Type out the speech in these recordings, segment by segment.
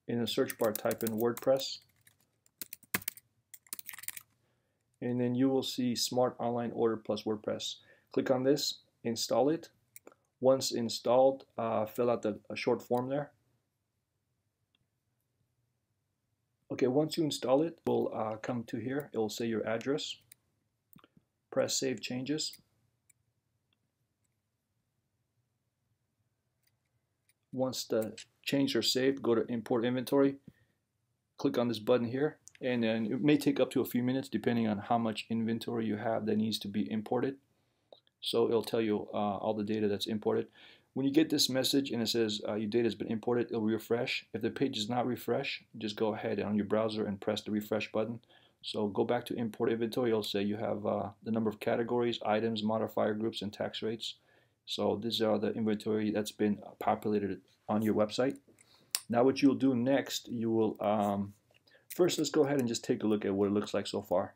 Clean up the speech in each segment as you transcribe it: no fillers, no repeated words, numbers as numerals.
In the search bar, type in WordPress, and then you will see Smart Online Order plus WordPress. Click on this, install it. Once installed, fill out a short form there. Okay, once you install it, we'll come to here. It will say your address. Press Save Changes. Once the changes are saved, go to Import Inventory. Click on this button here, and then it may take up to a few minutes depending on how much inventory you have that needs to be imported. So it'll tell you all the data that's imported. When you get this message and it says your data has been imported, it'll refresh. If the page does not refresh, just go ahead on your browser and press the refresh button. So go back to import inventory. It'll say you have the number of categories, items, modifier groups, and tax rates. So these are the inventory that's been populated on your website. Now what you'll do next, you will first, let's go ahead and just take a look at what it looks like so far.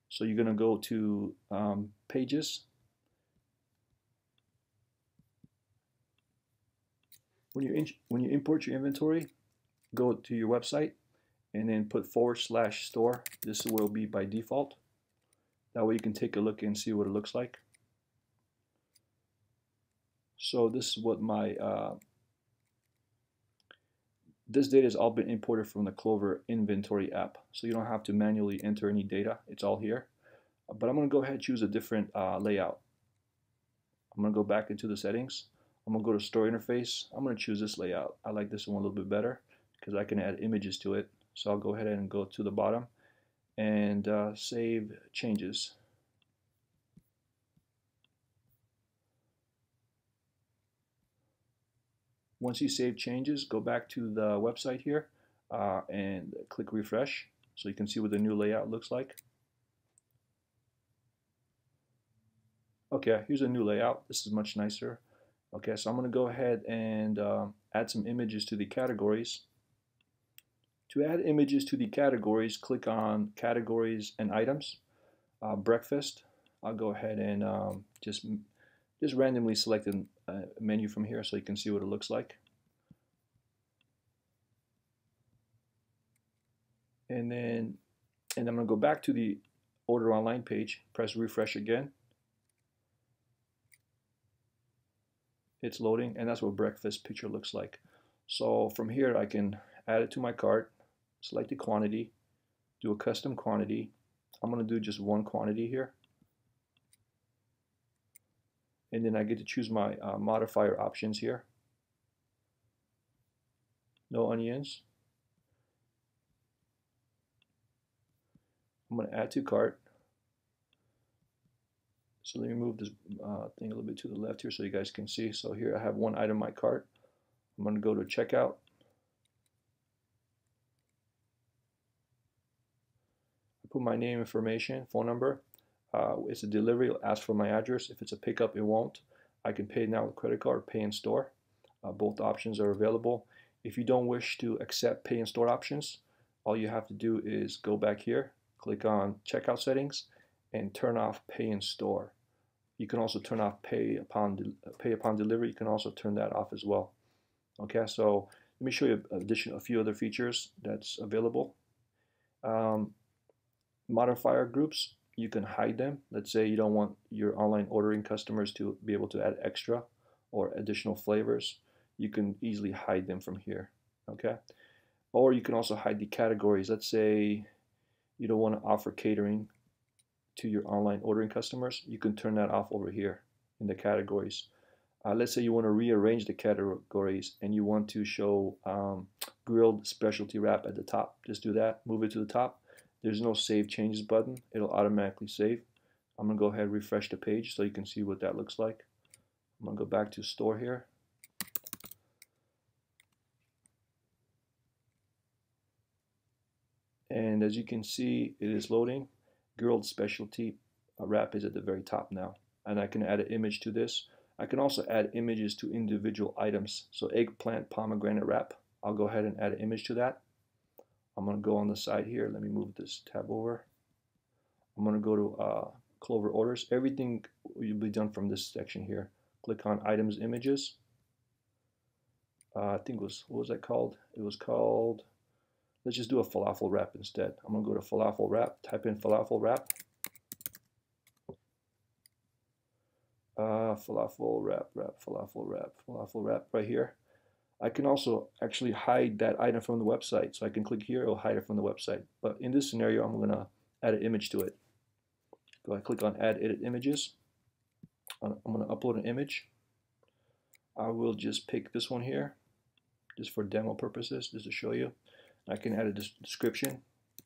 So you're going to go to Pages. When you import your inventory, go to your website and then put /store. This is where it will be by default. That way you can take a look and see what it looks like. So this is what my this data has all been imported from the Clover inventory app. So you don't have to manually enter any data. It's all here. But I'm going to go ahead and choose a different layout. I'm going to go back into the settings. I'm going to go to Store Interface. I'm going to choose this layout. I like this one a little bit better because I can add images to it. So I'll go ahead and go to the bottom and save changes. Once you save changes, go back to the website here and click refresh so you can see what the new layout looks like. Okay, here's a new layout. This is much nicer. Okay, so I'm going to go ahead and add some images to the categories. To add images to the categories, click on Categories and Items. Breakfast. I'll go ahead and just randomly select a menu from here so you can see what it looks like. And I'm going to go back to the Order Online page. Press refresh again. It's loading, and that's what breakfast picture looks like. So from here I can add it to my cart, select the quantity, do a custom quantity. I'm going to do just one quantity here, and then I get to choose my modifier options here. No onions. I'm going to add to cart. So let me move this thing a little bit to the left here so you guys can see. So here I have one item in my cart. I'm going to go to checkout. I put my name information, phone number. It's a delivery, it'll ask for my address. If it's a pickup, it won't. I can pay now with credit card or pay in store. Both options are available. If you don't wish to accept pay in store options, all you have to do is go back here, click on checkout settings, and turn off pay in store. You can also turn off pay upon delivery. You can also turn that off as well. Okay, so let me show you a few other features that's available. Modifier groups, you can hide them. Let's say you don't want your online ordering customers to be able to add extra or additional flavors. You can easily hide them from here. Okay, or you can also hide the categories. Let's say you don't want to offer catering to your online ordering customers. You can turn that off over here in the categories. Let's say you want to rearrange the categories and you want to show grilled specialty wrap at the top. Just do that, move it to the top. There's no save changes button. It'll automatically save. I'm going to go ahead and refresh the page so you can see what that looks like. I'm going to go back to store here. And as you can see, it is loading. Grilled specialty wrap is at the very top now. And I can add an image to this. I can also add images to individual items. So eggplant pomegranate wrap. I'll go ahead and add an image to that. I'm going to go on the side here. Let me move this tab over. I'm going to go to Clover Orders. Everything will be done from this section here. Click on Items, Images. I think it was, what was that called? It was called, let's just do a falafel wrap instead. I'm gonna go to falafel wrap, type in falafel wrap. Falafel wrap, falafel wrap right here. I can also actually hide that item from the website. So I can click here, it'll hide it from the website. But in this scenario, I'm gonna add an image to it. Go ahead, click on add edit images. I'm gonna upload an image. I will just pick this one here, just for demo purposes, just to show you. I can add a description.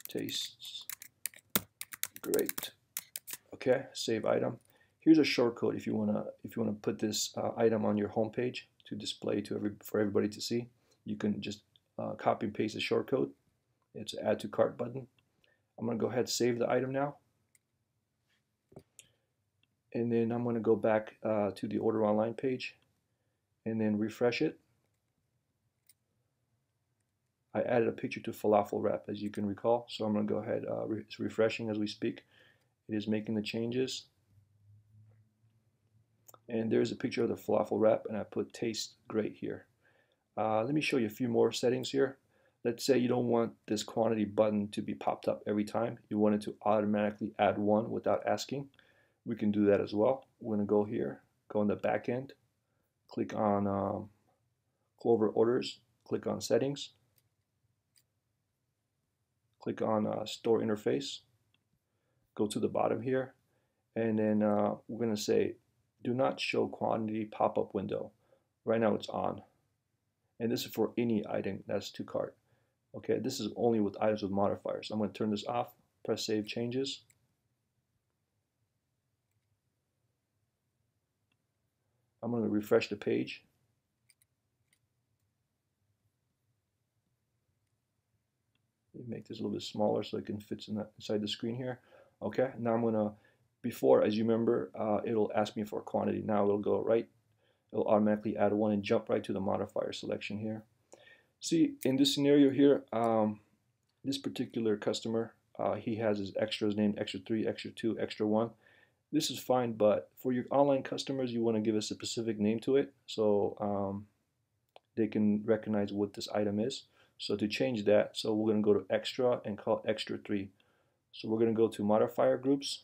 Tastes great. Okay, save item. Here's a shortcode if you wanna put this item on your home page to display for everybody to see. You can just copy and paste the shortcode. It's add to cart button. I'm gonna go ahead and save the item now, and then I'm gonna go back to the order online page, and then refresh it. I added a picture to falafel wrap, as you can recall, so I'm gonna go ahead. It's refreshing as we speak. It is making the changes. And there's a picture of the falafel wrap, and I put taste great here. Let me show you a few more settings here. Let's say you don't want this quantity button to be popped up every time. You want it to automatically add one without asking. We can do that as well. We're going to go here, go in the back end, click on Clover orders, click on settings, click on store interface, go to the bottom here, and then we're going to say do not show quantity pop-up window. Right now it's on. And this is for any item that's to cart. Okay, this is only with items with modifiers. I'm going to turn this off, press save changes. I'm going to refresh the page. Make this a little bit smaller so it can fit inside the screen here. Okay, now I'm going to, before, as you remember, it'll ask me for a quantity. Now it'll go right. It'll automatically add one and jump right to the modifier selection here. See, in this scenario here, this particular customer, he has his extras named extra 3, extra 2, extra 1. This is fine, but for your online customers, you want to give a specific name to it so they can recognize what this item is. So to change that, so we're going to go to extra and call extra 3. So we're going to go to modifier groups,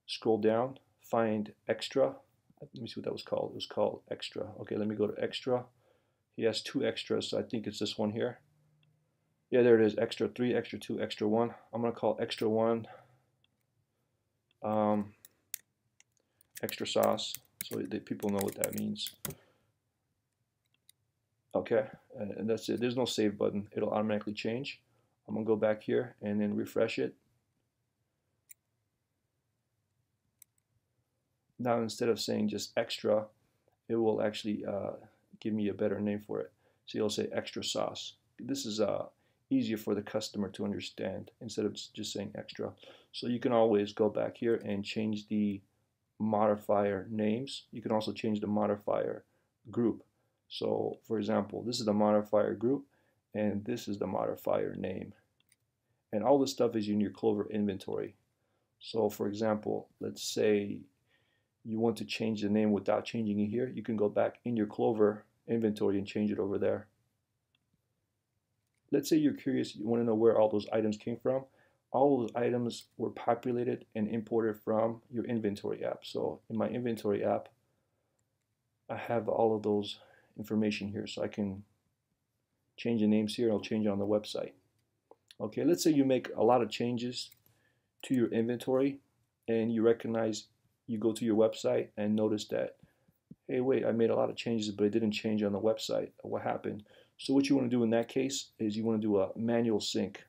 scroll down, find extra. Let me see what that was called. It was called extra. Okay, let me go to extra. He has 2 extras, so I think it's this one here. Yeah, there it is, extra 3, extra 2, extra 1. I'm going to call extra 1 extra sauce, so that people know what that means. Okay, and that's it. There's no save button. It'll automatically change. I'm going to go back here and then refresh it. Now instead of saying just extra, it will actually give me a better name for it. So you'll say extra sauce. This is easier for the customer to understand instead of just saying extra. So you can always go back here and change the modifier names. You can also change the modifier group. So for example, this is the modifier group and this is the modifier name. And all this stuff is in your Clover inventory. So for example, let's say you want to change the name without changing it here. You can go back in your Clover inventory and change it over there. Let's say you're curious, you want to know where all those items came from. All those items were populated and imported from your inventory app. So in my inventory app, I have all of those information here. So I can change the names here. I'll change it on the website. Okay, let's say you make a lot of changes to your inventory and you recognize, you go to your website and notice that, hey, wait, I made a lot of changes, but it didn't change on the website. What happened? So what you want to do in that case is you want to do a manual sync.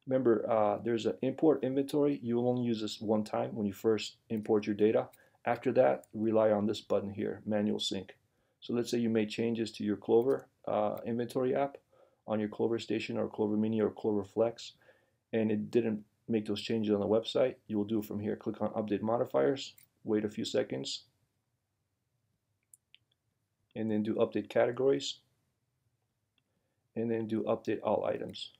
Remember, there's an import inventory. You will only use this one time when you first import your data. After that, rely on this button here, manual sync. So let's say you made changes to your Clover inventory app on your Clover Station or Clover Mini or Clover Flex, and it didn't make those changes on the website. You will do it from here. Click on Update Modifiers, wait a few seconds, and then do Update Categories, and then do Update All Items.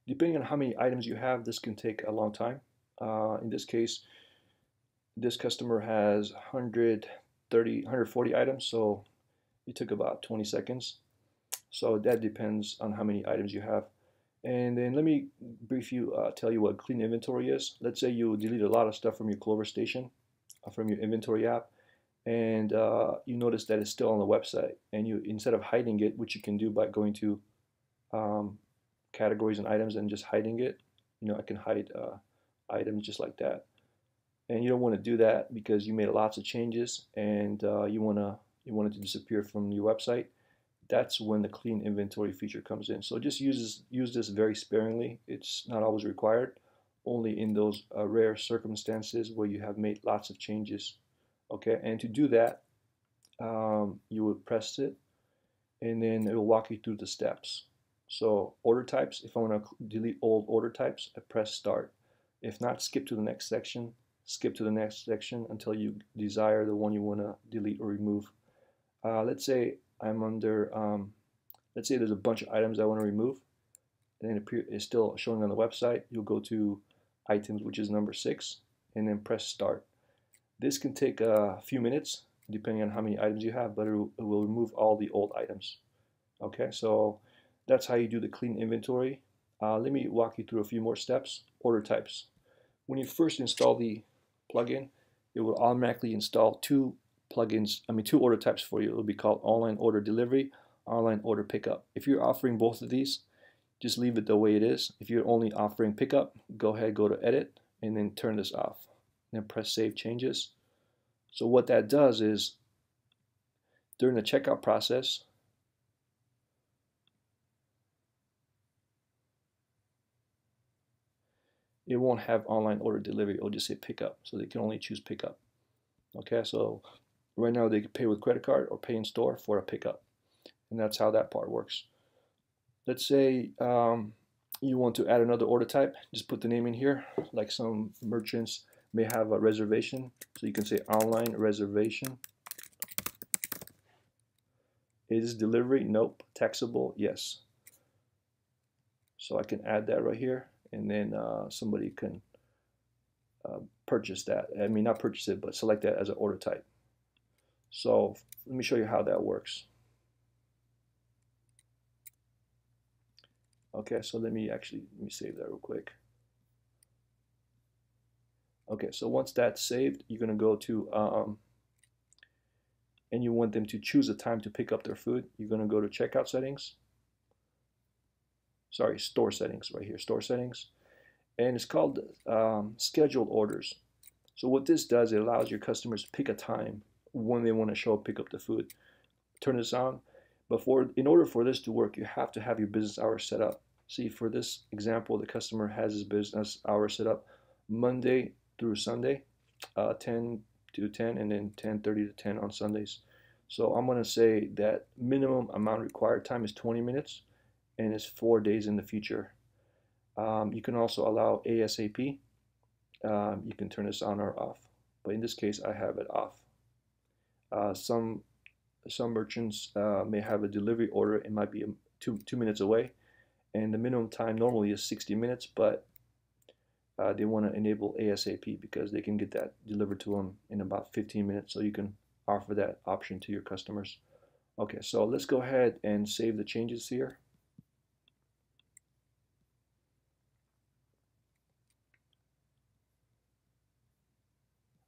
Depending on how many items you have, this can take a long time. In this case, this customer has 140 items, so it took about 20 seconds. So that depends on how many items you have. And then let me briefly tell you what clean inventory is. Let's say you delete a lot of stuff from your Clover station, from your inventory app, and you notice that it's still on the website. And you, instead of hiding it, which you can do by going to categories and items and just hiding it, I can hide items just like that. And you don't want to do that because you made lots of changes and you want it to disappear from your website. That's when the clean inventory feature comes in. So just use this very sparingly. It's not always required, only in those rare circumstances where you have made lots of changes. Okay, and to do that, you would press it, and then it will walk you through the steps. So order types, if I want to delete old order types, I press start. If not, skip to the next section. Skip to the next section until you desire the one you want to delete or remove. Let's say I'm under, let's say there's a bunch of items I want to remove, and it's still showing on the website. You'll go to items, which is number 6, and then press start. This can take a few minutes depending on how many items you have, but it will remove all the old items. Okay, so that's how you do the clean inventory. Let me walk you through a few more steps. Order types. When you first install the plugin, it will automatically install two order types for you. It will be called online order delivery, online order pickup. If you're offering both of these, just leave it the way it is. If you're only offering pickup, go ahead, go to edit, and then turn this off. Then press save changes. So what that does is, during the checkout process, it won't have online order delivery. It'll just say pickup, so they can only choose pickup. Okay, so right now they can pay with credit card or pay in store for a pickup, and that's how that part works. Let's say you want to add another order type. Just put the name in here. Like some merchants may have a reservation, so you can say online reservation. Is delivery? Nope. Taxable? Yes. So I can add that right here, and then somebody can purchase that. I mean, not purchase it, but select that as an order type. So let me show you how that works. Okay, so let me save that real quick. Okay, so once that's saved, you're going to go to, and you want them to choose a time to pick up their food. You're going to go to checkout settings. Sorry, store settings right here, store settings. And it's called scheduled orders. So what this does, it allows your customers to pick a time when they want to show up, pick up the food. Turn this on. But in order for this to work, you have to have your business hours set up. See, for this example, the customer has his business hours set up Monday through Sunday, 10 to 10, and then 10:30 to 10 on Sundays. So I'm going to say that minimum amount required time is 20 minutes, and it's 4 days in the future. You can also allow ASAP. You can turn this on or off, but in this case, I have it off. Some merchants may have a delivery order. It might be two minutes away, and the minimum time normally is 60 minutes, but they want to enable ASAP because they can get that delivered to them in about 15 minutes, so you can offer that option to your customers. Okay, so let's go ahead and save the changes here.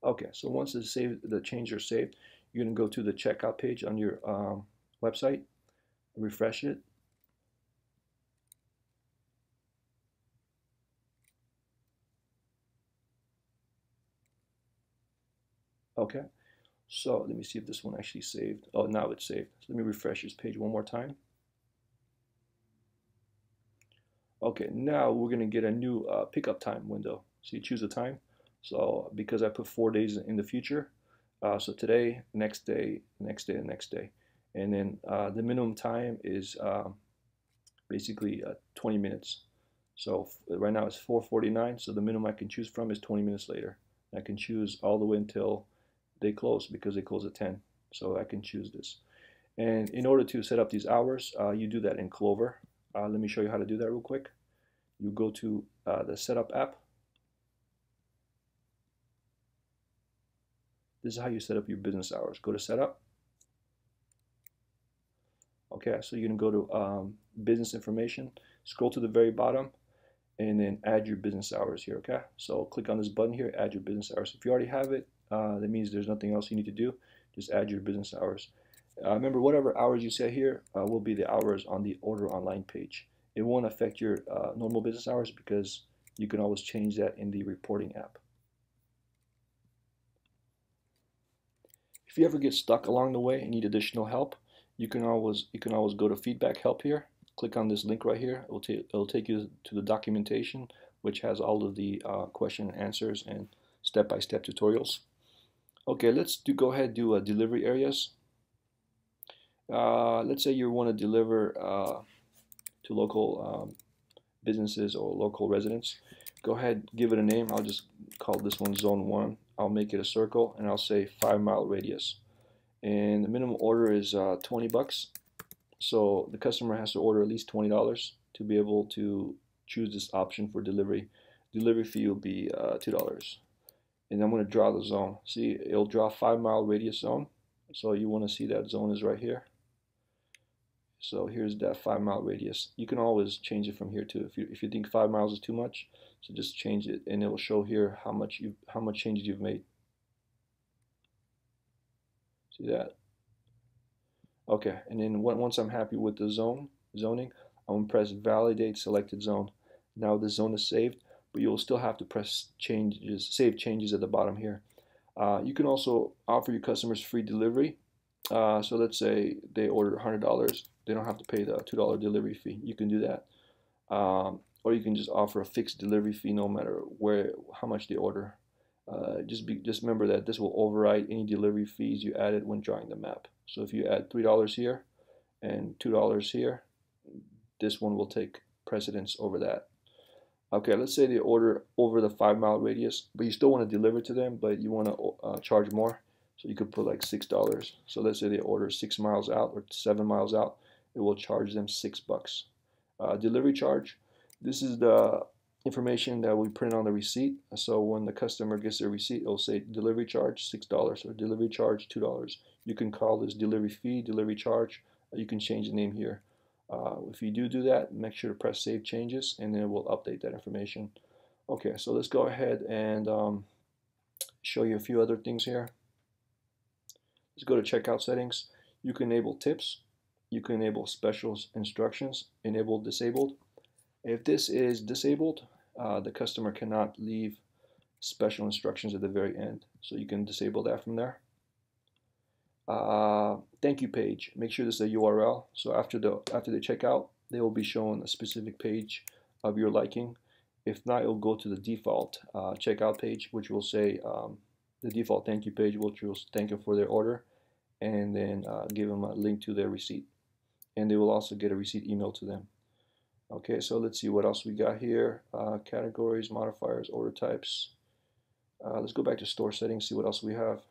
Okay, so once the changes are saved, you're going to go to the checkout page on your website, refresh it. Okay, so let me see if this one actually saved. Oh, now it's saved. So let me refresh this page one more time. Okay, now we're going to get a new pickup time window. So you choose a time. So because I put 4 days in the future, so today, next day, next day, and next day. And then the minimum time is basically 20 minutes. So right now it's 4:49, so the minimum I can choose from is 20 minutes later. I can choose all the way until they close because they close at 10. So I can choose this. And in order to set up these hours, you do that in Clover. Let me show you how to do that real quick. You go to the Setup app. This is how you set up your business hours. Go to setup. Okay, so you're gonna go to business information, scroll to the very bottom, and then add your business hours here. Okay, so click on this button here, add your business hours. If you already have it, that means there's nothing else you need to do. Just add your business hours. Remember, whatever hours you set here will be the hours on the order online page. It won't affect your normal business hours because you can always change that in the reporting app. If you ever get stuck along the way and need additional help, you can always go to feedback help here. Click on this link right here. It'll take you to the documentation, which has all of the question and answers and step-by-step tutorials. Okay, let's go ahead and do delivery areas. Let's say you want to deliver to local businesses or local residents. Go ahead, give it a name. I'll just call this one Zone 1. I'll make it a circle, and I'll say 5-mile radius. And the minimum order is 20 bucks. So the customer has to order at least $20 to be able to choose this option for delivery. Delivery fee will be $2. And I'm going to draw the zone. See, it'll draw a 5-mile radius zone. So you want to see that zone is right here. So here's that 5-mile radius. You can always change it from here too. If you think 5 miles is too much, so just change it, and it will show here how much changes you've made. See that? Okay, and then once I'm happy with the zoning, I'm gonna press validate selected zone. Now the zone is saved, but you'll still have to press save changes at the bottom here. You can also offer your customers free delivery. So let's say they order $100, they don't have to pay the $2 delivery fee. You can do that, or you can just offer a fixed delivery fee no matter how much they order. Just remember that this will override any delivery fees you added when drawing the map. So if you add $3 here and $2 here, this one will take precedence over that. Okay, let's say they order over the 5-mile radius, but you still want to deliver to them, but you want to charge more. So you could put like $6. So let's say they order 6 miles out or 7 miles out, it will charge them $6. Delivery charge, this is the information that we print on the receipt. So when the customer gets their receipt, it'll say delivery charge $6 or delivery charge $2. You can call this delivery fee, delivery charge. You can change the name here. If you do that, make sure to press save changes, and then it will update that information. Okay, so let's go ahead and show you a few other things here. Let's go to checkout settings. You can enable tips. You can enable special instructions, enable disabled. If this is disabled, the customer cannot leave special instructions at the very end. So you can disable that from there. Thank you page. Make sure this is a URL. So after they check out, they will be shown a specific page of your liking. If not, it will go to the default checkout page, which will say the default thank you page, which will thank them for their order, and then give them a link to their receipt. And they will also get a receipt emailed to them. Okay, so let's see what else we got here. Categories, modifiers, order types. Let's go back to store settings, see what else we have.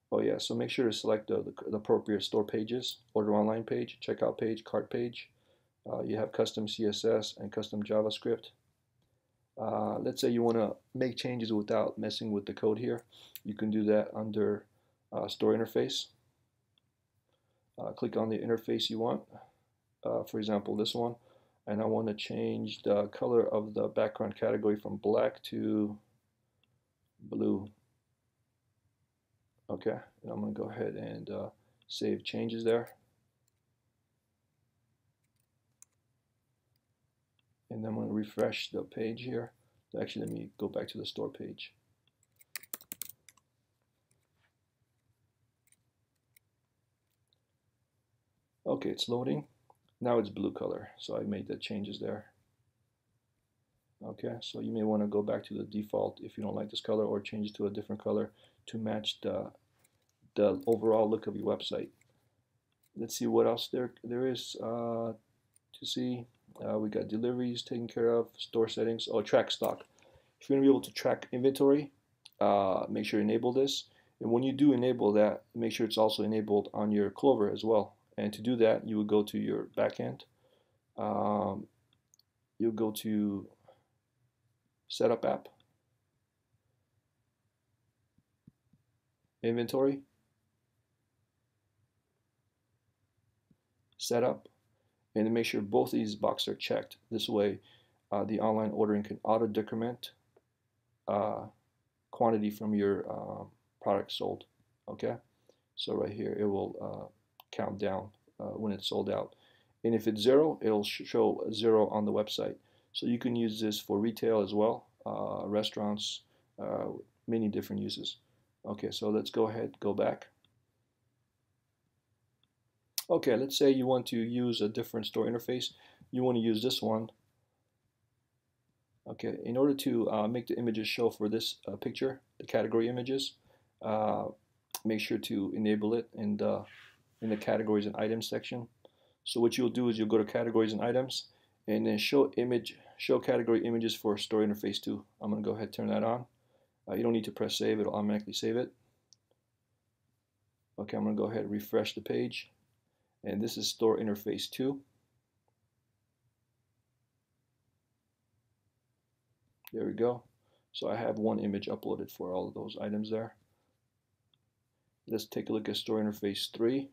Oh yeah, so make sure to select the appropriate store pages: order online page, checkout page, cart page. You have custom CSS and custom JavaScript. Let's say you want to make changes without messing with the code here. You can do that under store interface. Click on the interface you want. For example, this one. And I want to change the color of the background category from black to blue. Okay, and I'm going to go ahead and save changes there. And then I'm going to refresh the page here. Actually, let me go back to the store page. Okay, it's loading. Now it's blue color, so I made the changes there. Okay, so you may want to go back to the default if you don't like this color, or change it to a different color to match the overall look of your website. Let's see what else there is to see. We got deliveries taken care of, store settings, track stock. If you're going to be able to track inventory, make sure you enable this. And when you do enable that, make sure it's also enabled on your Clover as well. And to do that, you would go to your backend. You'll go to Setup App. inventory, setup, and to make sure both of these boxes are checked. This way, the online ordering can auto decrement quantity from your product sold. Okay, so right here it will count down when it's sold out, and if it's zero, it'll show zero on the website. So you can use this for retail as well, restaurants, many different uses. Okay, so let's go ahead, go back. Okay, let's say you want to use a different store interface. You want to use this one. Okay, in order to make the images show for this picture, the category images, make sure to enable it in the categories and items section. So what you'll do is you'll go to categories and items, and then show category images for store interface 2. I'm going to go ahead and turn that on. You don't need to press save, it'll automatically save it. Okay, I'm going to go ahead and refresh the page, and this is store interface 2. There we go. So I have one image uploaded for all of those items there. Let's take a look at store interface 3.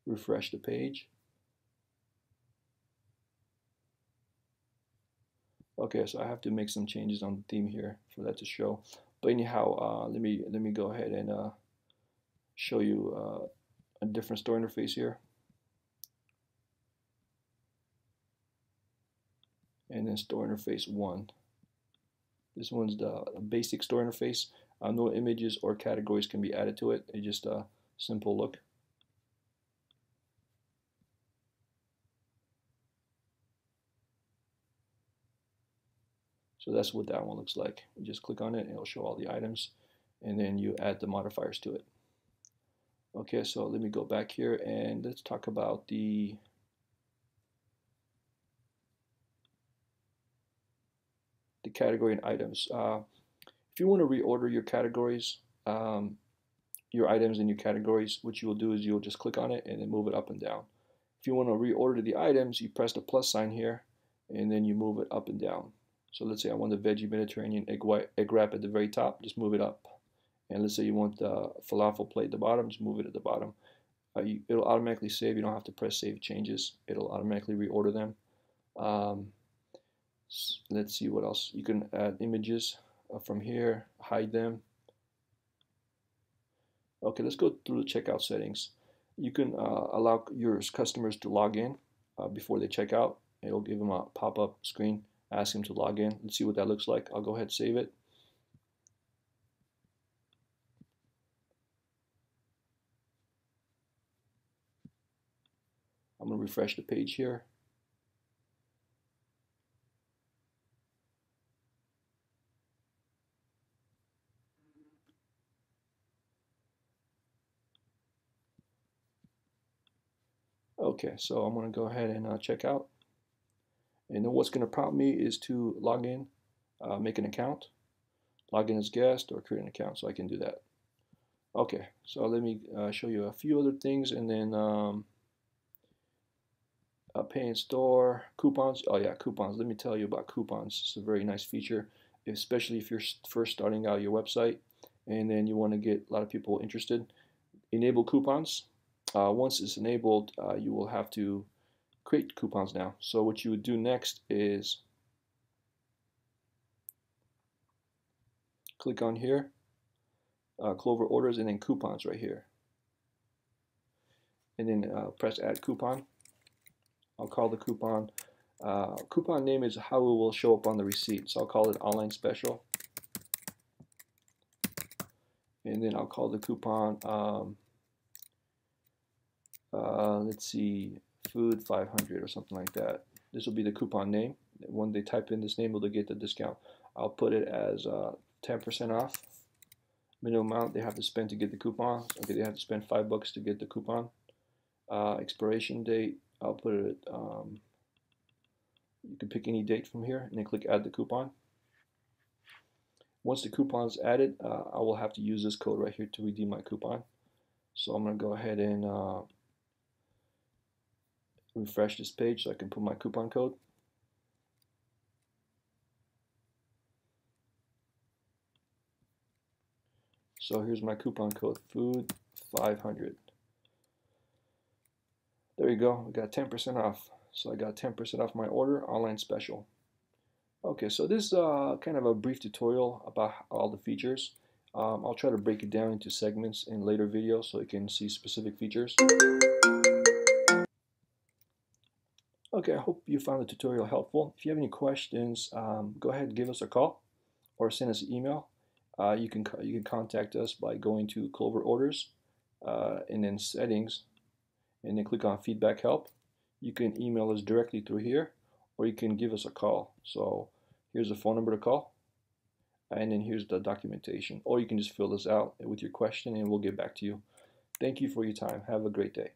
Refresh the page. Okay, so I have to make some changes on the theme here for that to show. But anyhow, let me go ahead and show you a different store interface here. And then store interface 1. This one's the basic store interface. No images or categories can be added to it. It's just a simple look. So that's what that one looks like. You just click on it and it'll show all the items, and then you add the modifiers to it. Okay, so let me go back here and let's talk about the category and items. If you want to reorder your categories, your items in your categories, what you will do is you'll just click on it and then move it up and down. If you want to reorder the items, you press the plus sign here and then you move it up and down. So let's say I want the veggie Mediterranean egg wrap at the very top, just move it up. And let's say you want the falafel plate at the bottom, just move it at the bottom. It'll automatically save. You don't have to press save changes. It'll automatically reorder them. Let's see what else. You can add images from here, hide them. Okay, let's go through the checkout settings. You can allow your customers to log in before they check out. It'll give them a pop-up screen, ask them to log in. Let's see what that looks like. I'll go ahead and save it. I'm going to refresh the page here. Okay, so I'm going to go ahead and check out. And then what's going to prompt me is to log in, make an account, log in as guest, or create an account, so I can do that. Okay, so let me show you a few other things, and then pay in store, coupons. Oh yeah, coupons. Let me tell you about coupons. It's a very nice feature, especially if you're first starting out your website and then you want to get a lot of people interested. Enable coupons. Once it's enabled, you will have to create coupons now. So what you would do next is click on here, Clover orders, and then coupons right here. And then press add coupon. I'll call the coupon. Coupon name is how it will show up on the receipt. So I'll call it online special. And then I'll call the coupon, let's see, food 500 or something like that. This will be the coupon name. When they type in this name, they'll get the discount. I'll put it as 10% off. Minimum amount they have to spend to get the coupon. Okay, they have to spend $5 to get the coupon. Expiration date, I'll put it, you can pick any date from here and then click add the coupon. Once the coupon is added, I will have to use this code right here to redeem my coupon. So I'm going to go ahead and refresh this page so I can put my coupon code. So here's my coupon code, food 500. There you go, we got 10% off. So I got 10% off my order, online special. Okay, so this is kind of a brief tutorial about all the features. I'll try to break it down into segments in later videos so you can see specific features. Okay, I hope you found the tutorial helpful. If you have any questions, go ahead and give us a call or send us an email. You can contact us by going to Clover Orders and then Settings, and then click on Feedback Help. You can email us directly through here, or you can give us a call. So here's the phone number to call, and then here's the documentation. Or you can just fill this out with your question and we'll get back to you. Thank you for your time. Have a great day.